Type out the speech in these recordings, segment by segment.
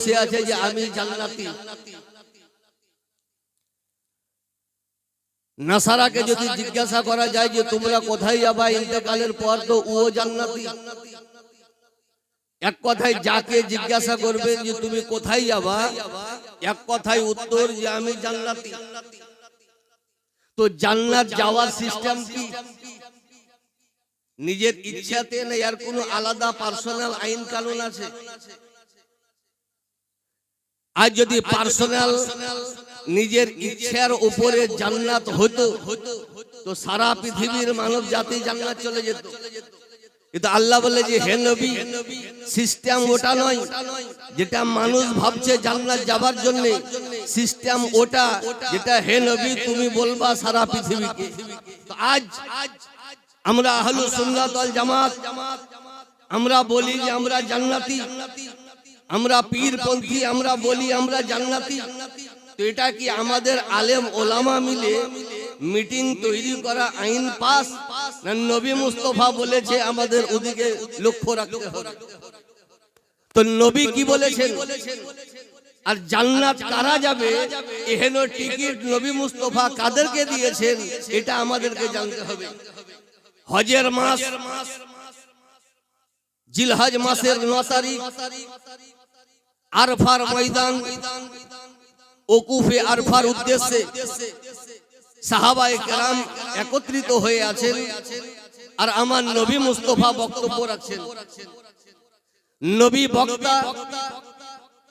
বসে আছে যে আমি জান্নাতি। নাসারাকে যদি জিজ্ঞাসা করা যায় যে তোমরা কোথায় যাবা ইন্তেকালের পর, তো ও জান্নাতি। এক কথায় যাকে জিজ্ঞাসা করবেন যে তুমি কোথায় যাবা, এক কথায় উত্তর যে আমি জান্নাতি। তো জান্নাত যাওয়ার সিস্টেম কি? নিজের ইচ্ছাতে না এর কোনো আলাদা পার্সোনাল আইন কানুন আছে? আর যদি পার্সোনাল নিজের ইচ্ছার উপরে জান্নাত হতো তো সারা পৃথিবীর মানব জাতি জান্নাত চলে যেত। কিন্তু আল্লাহ বলে যে হে নবী, সিস্টেম ওটা নয় যেটা মানুষ ভাবছে জান্নাত যাবার জন্য। সিস্টেম ওটা যেটা হে নবী তুমি বলবা সারা পৃথিবীকে। তো আজ আমরা আহলুস সুন্নাত ওয়াল জামাত আমরা বলি যে আমরা জান্নাতি, আমরা পীরপন্থী আমরা বলি আমরা জান্নাতি। তো এটা কি আমাদের আলেম ওলামা মিলে মিটিং তৈরি করা আইন পাস, না নবী মুস্তাফা বলেছে আমাদের ওদিকে লক্ষ্য রাখতে হবে? তো নবী কি বলেছেন আর জান্নাত কারা যাবে এহেন টিকিট নবী মুস্তাফা কাদেরকে দিয়েছেন এটা আমাদেরকে জানতে হবে। হজের মাস জিলহজ মাসের 9 তারিখ আরফার ময়দান ওকুফে আরফার উদ্দেশ্যে সাহাবায়ে কেরাম একত্রিত হয়ে আছেন আর আমার নবী মুস্তাফা বক্তব্য রাখছেন। নবী বক্তা,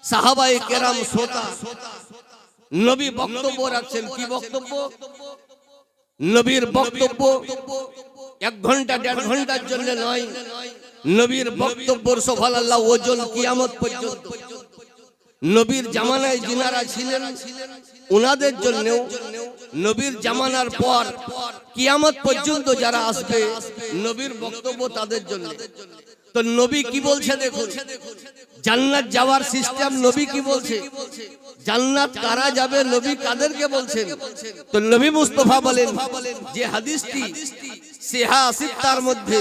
সাহাবায়ে কেরাম শ্রোতা। নবী বক্তব্য রাখছেন। কি বক্তব্য? নবীর বক্তব্য 1 ঘন্টা 1.5 ঘন্টার জন্য নয়। নবীর বক্তব্যের সুবহানাল্লাহ ওজন কিয়ামত পর্যন্ত। নবীর জামানায় যিনারা ছিলেন ওনাদের জন্যও, নবীর জামানার পর কিয়ামত পর্যন্ত যারা আসবে নবীর বক্তব্য তাদের জন্য। তো নবী কি বলছে দেখুন, জান্নাত যাওয়ার সিস্টেম নবী কি বলছে, জান্নাত কারা যাবে নবী কাদেরকে বলছেন। তো নবী মুস্তাফা বলেন যে হাদিসটি সিহা সিত্তার মধ্যে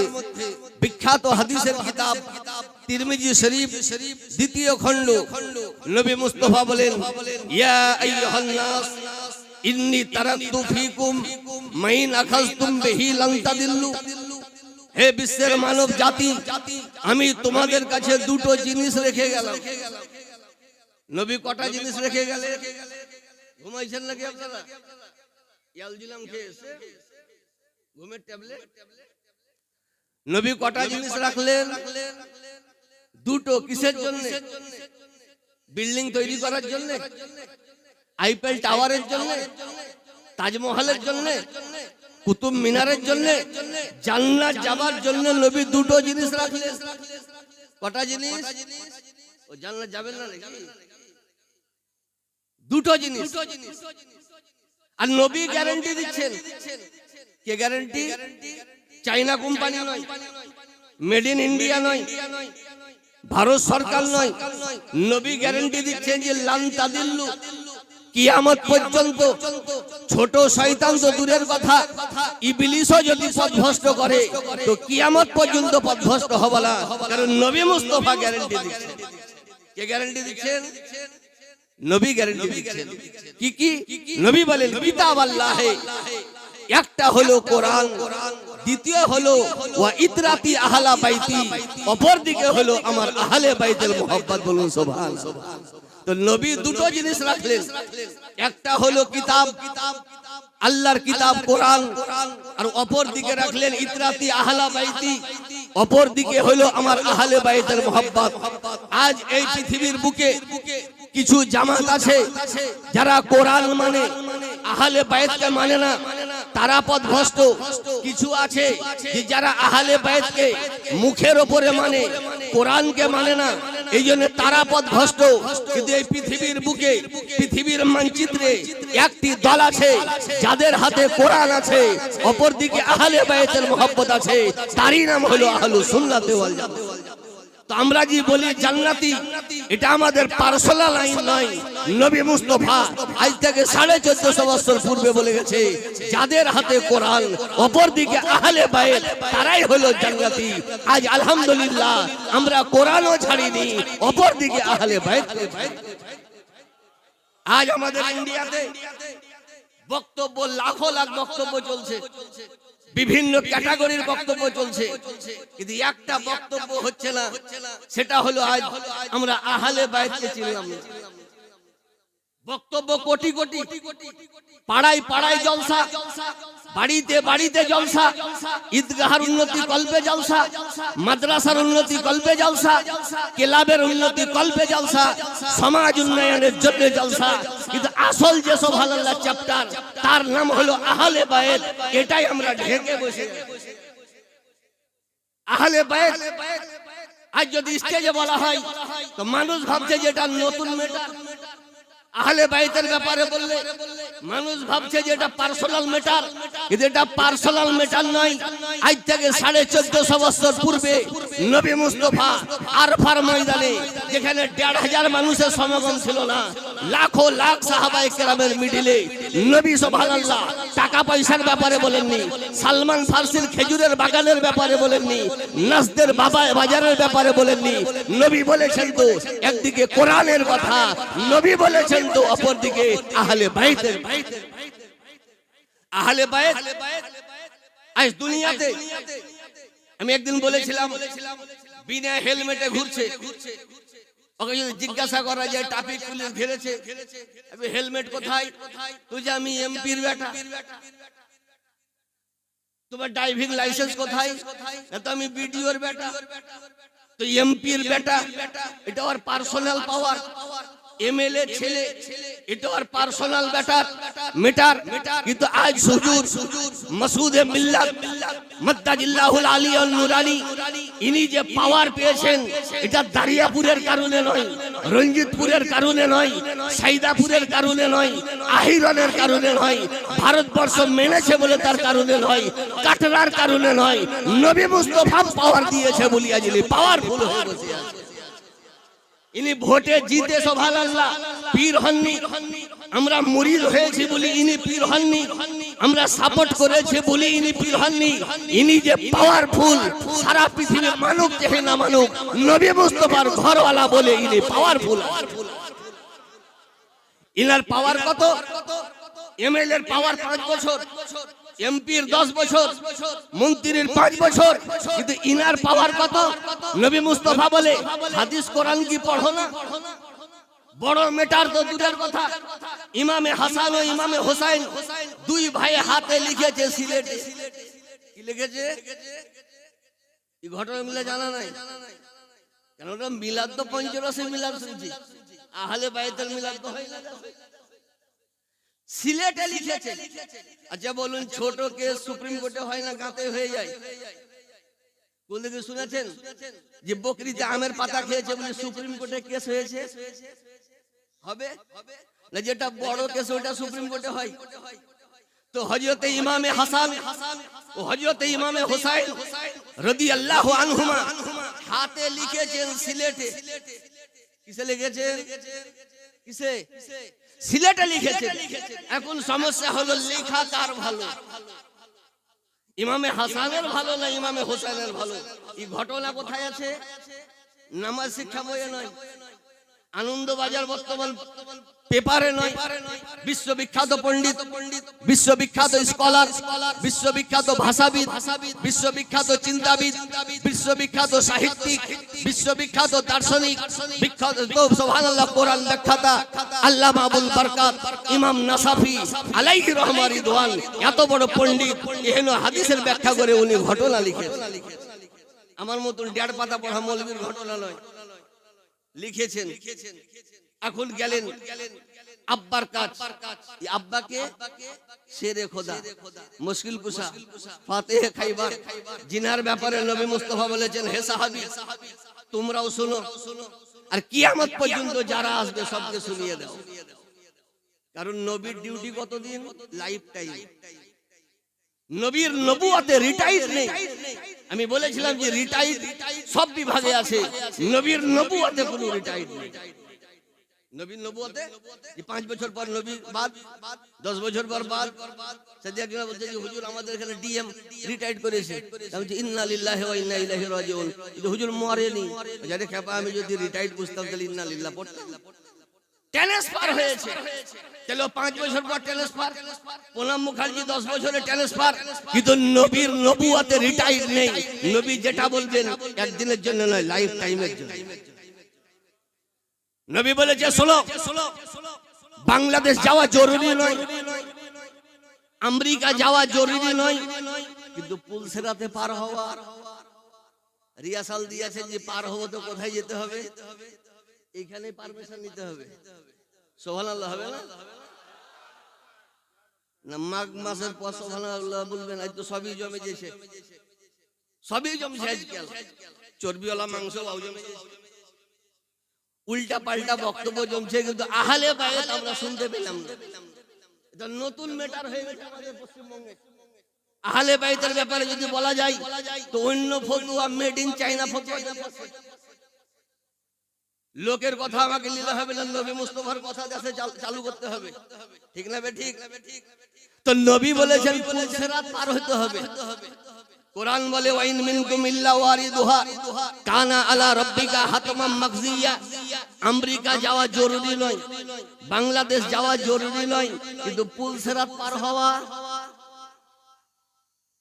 বিখ্যাত হাদিসের কিতাব তিরমিজি শরীফ 2য় খণ্ড, নবী মুস্তাফা বলেন ইয়া আইয়ুহান নাস ইন্নী তারাকতু ফীকুম মাইন আখাযতুম বিহি লান তাদিল্লু। হে বিশ্বের মানব জাতি, আমি তোমাদের কাছে 2টো জিনিস রেখে গেলাম। নবী কটা জিনিস রেখে গেলেন? ঘুমাইছেন নাকি আপনারা? ইয়ালজিলাম খেয়েছে ঘুমের ট্যাবলেট? নবী কটা জিনিস রাখলেন? 2টো। কিসের জন্য? বিল্ডিং তৈরি করার জন্য, আইফেল টাওয়ারের জন্য, তাজমহলের জন্য, কুতুব মিনারের জন্য? জান্নাত যাবার জন্য নবী 2টো জিনিস রাখলেন। কটা জিনিস? ও জান্নাত যাবেন না নাকি? 2টো জিনিস। আর নবী গ্যারান্টি দিচ্ছেন। কে গ্যারান্টি? চাইনা কোম্পানি নয়, মেড ইন ইন্ডিয়া নয়, ভারত সরকার নয়। নবী গ্যারান্টি দিচ্ছেন যে লান তাদিল্লু, কিয়ামত পর্যন্ত ছোট শয়তান তো দূরের কথা, ইবলিসও যদি পথভ্রষ্ট করে তো কিয়ামত পর্যন্ত পথভ্রষ্ট হবে না, কারণ নবী মুস্তাফা গ্যারান্টি দিচ্ছেন। কে গ্যারান্টি দিচ্ছেন? নবী গ্যারান্টি দিচ্ছেন। কি কি? নবী বলেন কিতাব আল্লাহে, একটা হলো কোরআন, দ্বিতীয় হলো ওয়া ইতরাতি আহলা বাইতি, অপর দিকে হলো আমার আহলে বাইতের মুহাব্বত। বলুন সুবহানাল্লাহ। তো নবী 2টো জিনিস রাখলেন। একটা হলো কিতাব, আল্লাহর কিতাব কোরআন, আর অপর দিকে রাখলেন ইতরাতি আহলা বাইতি, অপর দিকে হলো আমার আহলে বাইতের মুহাব্বত। আজ এই পৃথিবীর বুকে কিছু জামাত আছে যারা কোরআন মানে আহলে বাইতকে মানে না, তারা পথভ্রষ্ট। কিছু আছে যে যারা আহলে বাইতকে মুখের উপরে মানে, কোরআনকে মানে না, এই জন্য তারা পথভ্রষ্ট। কিন্তু এই পৃথিবীর বুকে, পৃথিবীর মানচিত্রে একটি দল আছে যাদের হাতে কোরআন আছে, অপর দিকে আহলে বাইতের মুহাব্বত আছে, তারই নাম হলো আহলুস সুন্নাত ওয়াল জামাত। তো আমরা যে বলি জান্নাতি, এটা আমাদের পার্সোনাল আইন নয়। নবী মুস্তাফা আজ থেকে 1450 বছর পূর্বে বলে গেছে, যাদের হাতে কোরআন অপরদিকে আহলে বাইত তারাই হলো জান্নাতি। আজ আলহামদুলিল্লাহ আমরা কোরআনও ছাড়িনি, অপরদিকে আহলে বাইত। আজ আমাদের ইন্ডিয়াতে বক্তব্য লাখো লাখ বক্তব্য চলছে, বিভিন্ন ক্যাটাগরির বক্তব্য চলছে, কিন্তু একটা বক্তব্য হচ্ছে না, সেটা হলো আজ আমরা আহলে বাইতকে চিনলাম না। বক্তব্য কোটি কোটি, পাড়ায় পাড়ায় জলসা, বাড়িতে বাড়িতে জলসা, ঈদগাহের উন্নতি কল্পে জলসা, মাদ্রাসার উন্নতি কল্পে জলসা, ক্লাবের উন্নতি কল্পে জলসা, সমাজ উন্নয়নের জন্য জলসা, কিন্তু আসল যে সুবহানাল্লাহ চ্যাপ্টার তার নাম হলো আহলে বাইত। এটাই আমরা ঢেকে বসে আহলে বাইত। আজ যদি স্টেজে বলা হয় তো মানুষ ভাবছে যে এটা নতুন ম্যাটার। আহলে বাইতের ব্যাপারে বললে মানুষ ভাবছে যে এটা পার্সোনাল ম্যাটার, কিন্তু এটা পার্সোনাল ম্যাটার নয়। আজ থেকে 1450 বছর পূর্বে নবী মুস্তাফা আরফার ময়দানে, যেখানে 1500 মানুষের সমাগম ছিল না, লাখো লাখ সাহাবায়ে কেরামের মিডিলে নবী সুবহানাল্লাহ টাকা পয়সার ব্যাপারে বলেননি, সালমান ফারসির খেজুরের বাগানের ব্যাপারে বলেননি, নাসদের বাজারের ব্যাপারে বলেননি। নবী বলেছেন তো একদিকে কোরআনের কথা, নবী বলেছেন তো অপরদিকে আহলে বাইতের। আহলে বাইত আজ দুনিয়াতে, আমি একদিন বলেছিলাম, বিনা হেলমেটে ঘুরছে। ওকে যদি জিজ্ঞাসা করা যায় ট্রাফিক পুলিশ ঘিরেছে, হেলমেট কোথায়? তুই যে আমি এমপির বেটা, তোমার ড্রাইভিং লাইসেন্স কোথায়? তো আমি বিডিওর বেটা। তো এমপির বেটা, এটা ওর পার্সোনাল পাওয়ার। এমএলএ ছেলে, এটা ওর পার্সোনাল ম্যাটার। কিন্তু আজ হুজুর মাসুদে মিল্লাত মাদ্দাজিল্লাহুল আলিয়ুল নুরানি, ইনি যে পাওয়ার পেয়েছেন, এটা দারিয়াপুরের কারণে নয়, রঞ্জিতপুরের কারণে নয়, সাইদাপুরের কারণে নয়, আহিরনের কারণে নয়, ভারতবর্ষ মেনেছে বলে তার কারণে নয়, কাটরার কারণে নয়, নবী মুস্তাফা পাওয়ার দিয়েছে বলিয়া যিনি পাওয়ারফুল হয়ে বসে আছে। ইনি ভোটে জিতে সুবহানাল্লাহ পীর হননি। আমরা মুরিদ হয়েছি বলি ইনি পীর হননি, আমরা সাপোর্ট করেছি বলি ইনি পীর হননি। ইনি যে পাওয়ারফুল, সারা পৃথিবী মানুক চাহে না মানুক, নবী মুস্তাফার ঘরওয়ালা বলে ইনি পাওয়ারফুল। ইনার পাওয়ার কত? এমএলএ এর পাওয়ার 5 বছর, এমপির 10 বছর, মন্ত্রীর 5 বছর, কিন্তু ইনার পাওয়ার কত? নবী মুস্তাফা বলে হাদিস কোরআন কি পড়ো না? বড় ম্যাটার তো দূরের কথা, ইমামে হাসান ও ইমামে হোসেন দুই ভাই হাতে লিখেছে সিলেটে। কি লিখেছে? এই ঘটনা মিলে জানা নাই, কেন ওটা মিলাদ তো পঞ্চরসে মিলাদ শুনছি, আহলে বাইতের মিলাদ তো হয় না। সিলেটে লিখেছে। আচ্ছা বলুন, ছোট কেস সুপ্রিম কোর্টে হয় না, গাতে হয়ে যায়? কোন দিকে শুনেছেন যে বকরিতে আমের পাতা খেয়েছে বলে সুপ্রিম কোর্টে কেস হয়েছে? হবে না? যেটা বড় কেস ওটা সুপ্রিম কোর্টে হয়। তো হযরতে ইমামে হাসান ও হযরতে ইমামে হোসেন রাদিয়াল্লাহু আনহুমা হাতে লিখেছেন সিলেটে। কিসে লিখেছেন? কিসে? সিলেটে লিখেছেন। এখন সমস্যা হলো লেখা কার ভালো, ইমামে হাসানের ভালো না ইমামে হোসেনের ভালো? এই ঘটনা কোথায় আছে? নামাজ শিক্ষা বইয়ে নয়, আনন্দবাজার বর্তমান পেপারে নয়, বিশ্ববিখ্যাত পণ্ডিত, বিশ্ববিখ্যাত স্কলার, বিশ্ববিখ্যাত ভাষাবিদ, বিশ্ববিখ্যাত চিন্তাবিদ, বিশ্ববিখ্যাত সাহিত্যিক, বিশ্ববিখ্যাত দার্শনিক, বিখ্যাত সুবহানাল্লাহ কোরআন ব্যাখ্যাতা আল্লামা আবুল বরকত ইমাম নাসাফি আলাইহি রহমা রিদওয়ান, এত বড় পণ্ডিত, এহেন হাদিসের ব্যাখ্যা করে উনি ঘটনা লিখেছেন। আমার মতন 1.5 পাতা পড়া মৌলবীর ঘটনা নয়, লিখেছেন। এখন গেলেন আব্বার কাজ, আব্বাকে শেরে খোদা, মুশকিল কুশা, ফাতেহ খাইবার, জিনার ব্যাপারে নবী মুস্তাফা বলেছেন, হে সাহাবী তোমরাও শোনো, আর কিয়ামত পর্যন্ত যারা আসবে সবকে শুনিয়ে দাও। কারণ নবীর ডিউটি কতদিন? Life time. নবীর নবুয়তে রিটায়ার নেই। আমি বলেছিলাম যে রিটায়ার সব বিভাগে আছে, নবীর নবুয়তে কোনো রিটায়ার নেই। নবীর নবুয়তে যে 5 বছর পর নবী বাদ, 10 বছর পর বাদ। সেদিন একজন বলছে যে হুজুর আমাদের এখানে ডিএম রিটায়ার করেছে। আমি বলছি ইন্না লিল্লাহি ওয়া ইন্না ইলাইহি রাজিউন। কিন্তু হুজুর মরেনি। যারে খেপা, আমি যদি রিটায়ার বুঝতাম তাহলে ইন্না লিল্লাহ পড়তাম। ট্রান্সফার হয়েছে, চলো 5 বছর পর ট্রান্সফার। প্রণব মুখার্জি 10 বছরে ট্রান্সফার, কিন্তু নবীর নবুয়তে রিটায়ার নেই। নবী যেটা বলবেন একদিনের জন্য নয়, লাইফ টাইমের জন্য। নবী বলেছে শোনো, বাংলাদেশ যাওয়া জরুরি নয়, আমেরিকা যাওয়া জরুরি নয়, কিন্তু পুলসেরাতে পার হওয়া রিহার্সাল দিয়েছে যে পার হবো তো কোথায় যেতে হবে, এখানে পারমিশন নিতে হবে। সুবহানাল্লাহ হবে না? না মাঘ মাসের পর সুবহানাল্লাহ বলবেন, আজ তো সবই জমে গেছে, সবই জমছে আজকাল, চর্বিওয়ালা মাংস জমে গেছে, উল্টা পাল্টা বক্তব্য জমছে, কিন্তু আহলে বায়াত আমরা শুনতে পেলাম না। এটা নতুন ম্যাটার হয়ে গেছে আমাদের পশ্চিমবঙ্গে। আহলে বায়াতের ব্যাপারে যদি বলা যায় তো অন্য ফতোয়া, মেড ইন চায়না ফতোয়া। লোকের কথা আমাকে নিতে হবে না, নবী মুস্তাফার কথা দেশে চালু করতে হবে, ঠিক না বে ঠিক? তো নবী বলেছেন পুলসিরাত পার হতে হবে। কোরআন বলে ওয়াইন মিনকুম ইল্লা ওয়ারিদুহা কানা আলা রাব্বিকা হাতমান মাকজিয়া। আমেরিকা যাওয়া জরুরি নয়, বাংলাদেশ যাওয়া জরুরি নয়, কিন্তু পুলসিরাত পার হওয়া।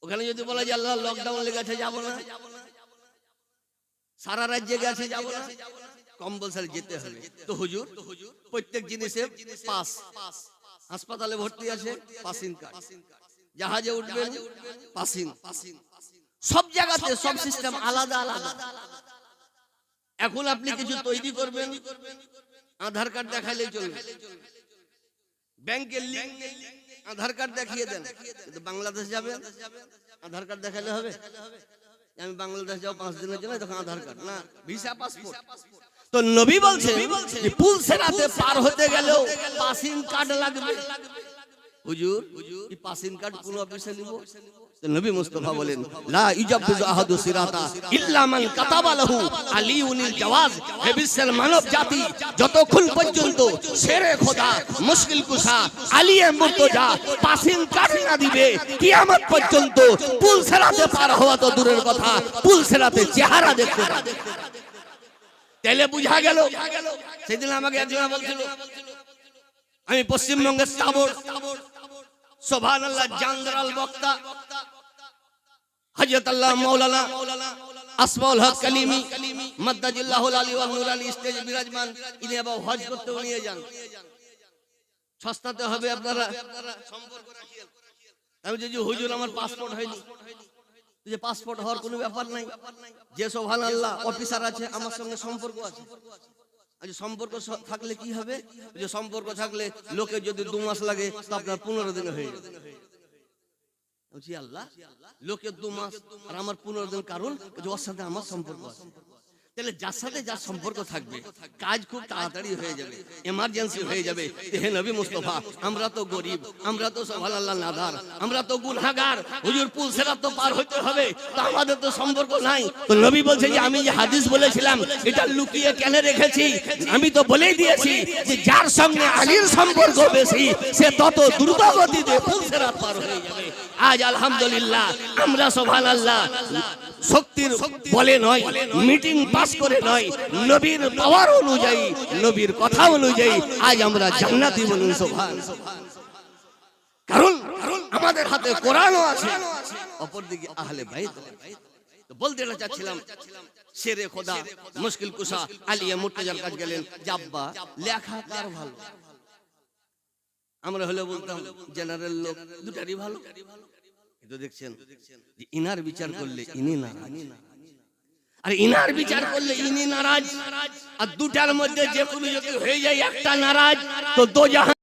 ওখানে যদি বলা যায় আল্লাহ লকডাউন লেগেছে যাব না, সারা রাজ্যে গেছে যাব না, কম্পালসারি যেতে হবে। তো হুজুর প্রত্যেক জিনিসে পাস, হাসপাতালে ভর্তি আছে পাসিং কার্ড, জাহাজে উঠবেন পাসিং, সব জায়গাতে সব সিস্টেম আলাদা আলাদা। এখন আপনি কিছু তৈরি করবেন, আধার কার্ড দেখাইলেই চলবে, ব্যাংকের লিংক নেই, আধার কার্ড দেখিয়ে দেন। কিন্তু বাংলাদেশ যাবেন, আধার কার্ড দেখাইলে হবে? আমি বাংলাদেশ যাও 5 দিনের জন্য, তখন আধার কার্ড না, ভিসা পাসপোর্ট। তো নবী বলছে যে পুলসিরাতে পার হতে গেলেও পাসিং কার্ড লাগবে। হুজুর এই পাসিং কার্ড কোন অফিসে নিব? তো নবী মুস্তাফা বলেন লা ইজাবিজু আহাদু সিরাতা ইল্লা মান কাতাবা লাহু আলিউনিল জাওয়াজ। হে বিশ্বের মানব জাতি, যতক্ষণ পর্যন্ত শেরে খোদা, মুশকিল কুশা, আলিয়ে মুর্তজা পাসিং কার্ড না দিবে, কিয়ামত পর্যন্ত পুলসিরাতে পার হওয়া তো দূরের কথা, পুলসিরাতে চেহারা দেখতে পাবে। তাহলে বুঝা গেল। সেদিন আমাকে একজন বলছিল আমি পশ্চিমবঙ্গের তাবর সুবহানাল্লাহ জানদারাল বক্তা হযরত আল্লাহ মাওলানা আসমাউল হক কালিমি মাদ্দাজিল্লাহুল আলী ওয়া নূর আলী স্টেজে বিরাজমান, ইনি আবার হজ করতে নিয়ে যান, সস্তাতে হবে, আপনারা সম্পর্ক রাখিয়েন। আমি যে হুজুর আমার পাসপোর্ট হয়নি, যে পাসপোর্ট হওয়ার কোনো ব্যাপার নাই, যে সুবহানাল্লাহ অফিসার আছে আমার সঙ্গে সম্পর্ক আছে। আজ সম্পর্ক থাকলে কি হবে? যে সম্পর্ক থাকলে লোকে যদি 2 মাস লাগে তো আপনার 15 দিনে হয়ে যাবে। বলছি আল্লাহ, লোকে 2 মাস আর আমার 15 দিন, কারণ ওর সাথে আমার সম্পর্ক আছে। তাহলে যার সাথে যার সম্পর্ক থাকবে কাজ খুব তাড়াতাড়ি হয়ে যাবে, এমার্জেন্সি হয়ে যাবে। হে নবী মুস্তাফা, আমরা তো গরিব, আমরা তো সুবহানাল্লাহ নাদার, আমরা তো গুনাহগার, হুজুর পুলসিরাত তো পার হতে হবে, তো আমাদের তো সম্পর্ক নাই। তো নবী বলছে যে আমি যে হাদিস বলেছিলাম এটা লুকিয়ে কেন রেখেছি? আমি তো বলেই দিয়েছি যে যার সঙ্গে আলীর সম্পর্ক বেশি সে তত দ্রুত গতিতে পুলসিরাত পার হয়ে যাবে। আজ আলহামদুলিল্লাহ আমরা সুবহানাল্লাহ শক্তির বলে নয়, মিটিং পাস করে নয়, নবীর পাওয়ার অনুযায়ী, নবীর কথা অনুযায়ী আজ আমরা জান্নাতি বলুন সুবহানাল্লাহ। কারণ আমাদের হাতে কোরআনও আছে, অপরদিকে আহলে বাইত। তো বলতে চাচ্ছিলাম শেরে খোদা, মুশকিল কুশা, আলিয়া মুর্তজার কাছে গেলেন, জাব্বা লেখা কার ভালো? আমরা হলে বলতাম জেনারেল লোক, দুটারই ভালো। কিন্তু দেখছেন যে ইনার বিচার করলে ইনি নারাজ, আর ইনার বিচার করলে ইনি নারাজ, আর দুটার মধ্যে যে কোনো যদি হয়ে যায় একটা নারাজ, তো দোজাহান